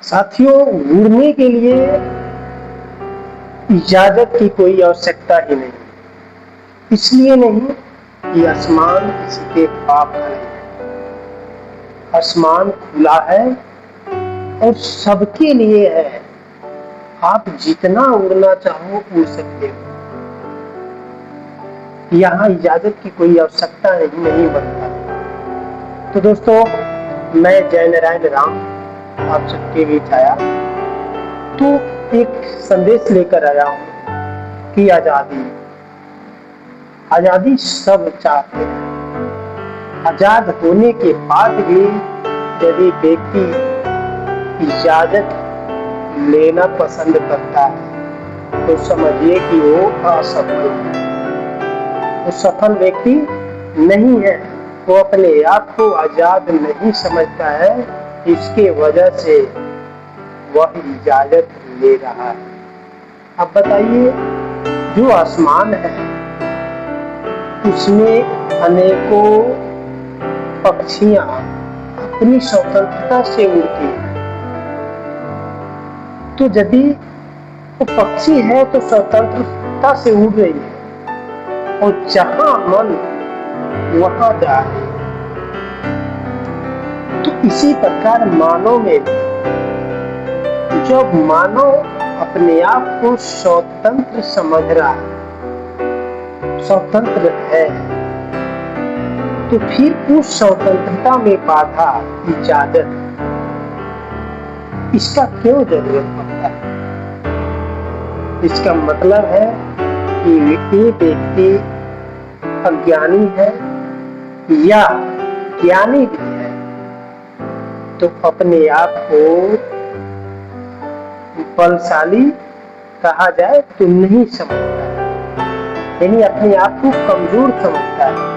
साथियों, उड़ने के लिए इजाजत की कोई आवश्यकता ही नहीं। इसलिए नहीं कि आसमान किसी के पाप का नहीं है। आसमान खुला है और सबके लिए है। आप जितना उड़ना चाहो उड़ सकते हो। यहाँ इजाजत की कोई आवश्यकता नहीं बनता। तो दोस्तों, मैं जय नारायण राम आप सबके बीच आया तो एक संदेश लेकर आया हूँ कि आजादी सब चाहते हैं। आजाद होने के बाद भी यदि व्यक्ति इजाजत लेना पसंद करता है तो समझिए कि वो असफल है। वो सफल व्यक्ति नहीं है। वो अपने आप को आजाद नहीं समझता है, इसके वजह से वह इजाजत ले रहा है। अब बताइए, जो आसमान है उसमें अनेकों पक्षियां अपनी स्वतंत्रता से उड़ती हैं। तो यदि वो पक्षी है तो स्वतंत्रता से उड़ रही है और जहां मन वहां जाए। तो इसी प्रकार मानव में भी जब मानव अपने आप को स्वतंत्र समझ रहा है, स्वतंत्र है, तो फिर उस स्वतंत्रता में बाधा, इजाजत, इसका क्यों जरूरत पड़ता है? इसका मतलब है कि ये व्यक्ति अज्ञानी है या ज्ञानी भी है, तो अपने आप को बलशाली कहा जाए तो नहीं समझता है, यानी अपने आप को कमजोर समझता है।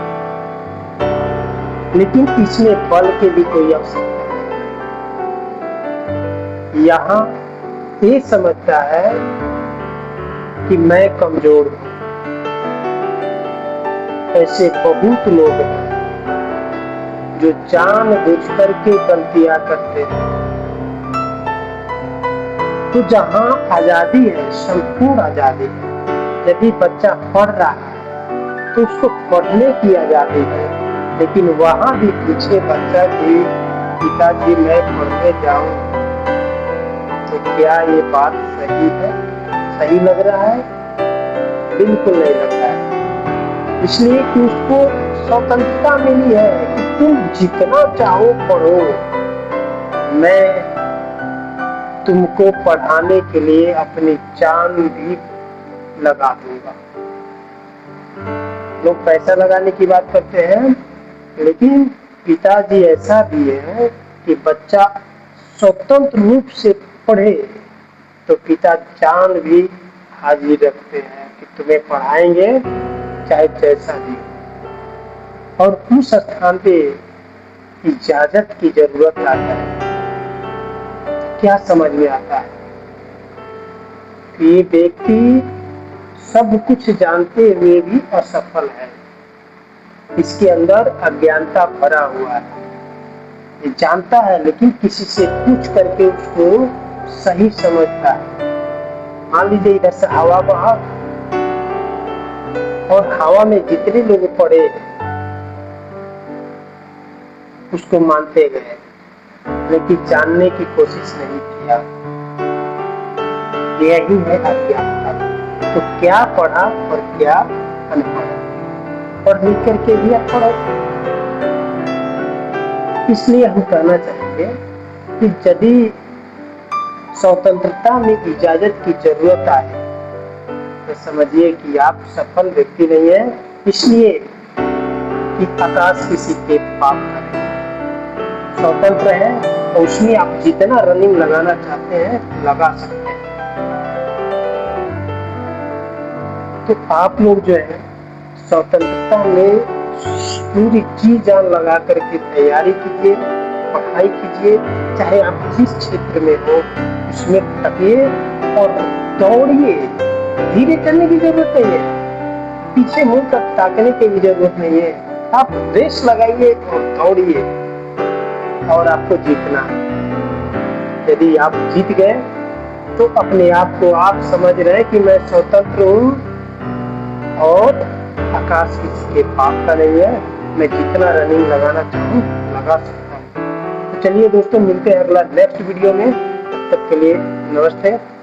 लेकिन इसमें बल के भी कोई आवश्यकता नहीं। यहाँ ये समझता है कि मैं कमजोर हूं। ऐसे बहुत लोग हैं जो जानबूझ करके गलतियां करते हैं। तो जहां आजादी है, संपूर्ण आजादी है, यदि बच्चा पढ़ रहा है तो उसको पढ़ने की आजादी है, लेकिन वहां भी पूछे बच्चा कि पिताजी मैं पढ़ने जाऊं तो क्या ये बात सही है, सही लग रहा है? बिल्कुल नहीं लग रहा है। इसलिए कि उसको स्वतंत्रता मिली है कि तुम जितना चाहो पढ़ो, मैं तुमको पढ़ाने के लिए अपनी जान भी लगा दूंगा। लोग पैसा लगाने की बात करते हैं, लेकिन पिताजी ऐसा भी है कि बच्चा स्वतंत्र रूप से पढ़े तो पिता जान भी हाजिर रखते हैं कि तुम्हें पढ़ाएंगे चाहे जैसा भी। और उस स्थान पे इजाजत की जरूरत आता है। क्या समझ में आता है कि ये व्यक्ति सब कुछ जानते हुए भी असफल है। इसके अंदर अज्ञानता भरा हुआ है। ये जानता है लेकिन किसी से पूछ करके उसको सही समझता है। मान लीजिए इधर से हवा बहा और हवा में जितने लोग पड़े उसको मानते गए, लेकिन जानने की कोशिश नहीं किया। यही है अज्ञानता। तो क्या पढ़ा और क्या अनपढ़, पढ़ लिख करके भी अनपढ़। इसलिए हम कहना चाहेंगे कि यदि स्वतंत्रता में इजाजत की जरूरत आए तो समझिए कि आप सफल व्यक्ति नहीं है, इसलिए कि आकाश किसी के पाप करें। स्वतंत्र है और उसमें आप जितना रनिंग लगाना चाहते हैं लगा सकते हैं। तो आप लोग जो है स्वतंत्रता में पूरी जी जान लगा करके तैयारी कीजिए, पढ़ाई कीजिए, चाहे आप जिस क्षेत्र में हो उसमें खटिए और दौड़िए। धीरे चलने की जरूरत नहीं है, पीछे मुड़ कर ताकने की भी जरूरत नहीं है। आप रेस लगाइए और दौड़िए और आपको जीतना है। यदि आप जीत गए तो अपने आप को आप समझ रहे हैं कि मैं स्वतंत्र हूँ और आकाश किसी के बाप का नहीं है, मैं जितना रनिंग लगाना चाहूँ लगा सकता हूँ। तो चलिए दोस्तों, मिलते हैं अगला नेक्स्ट वीडियो में। तब तक के लिए नमस्ते।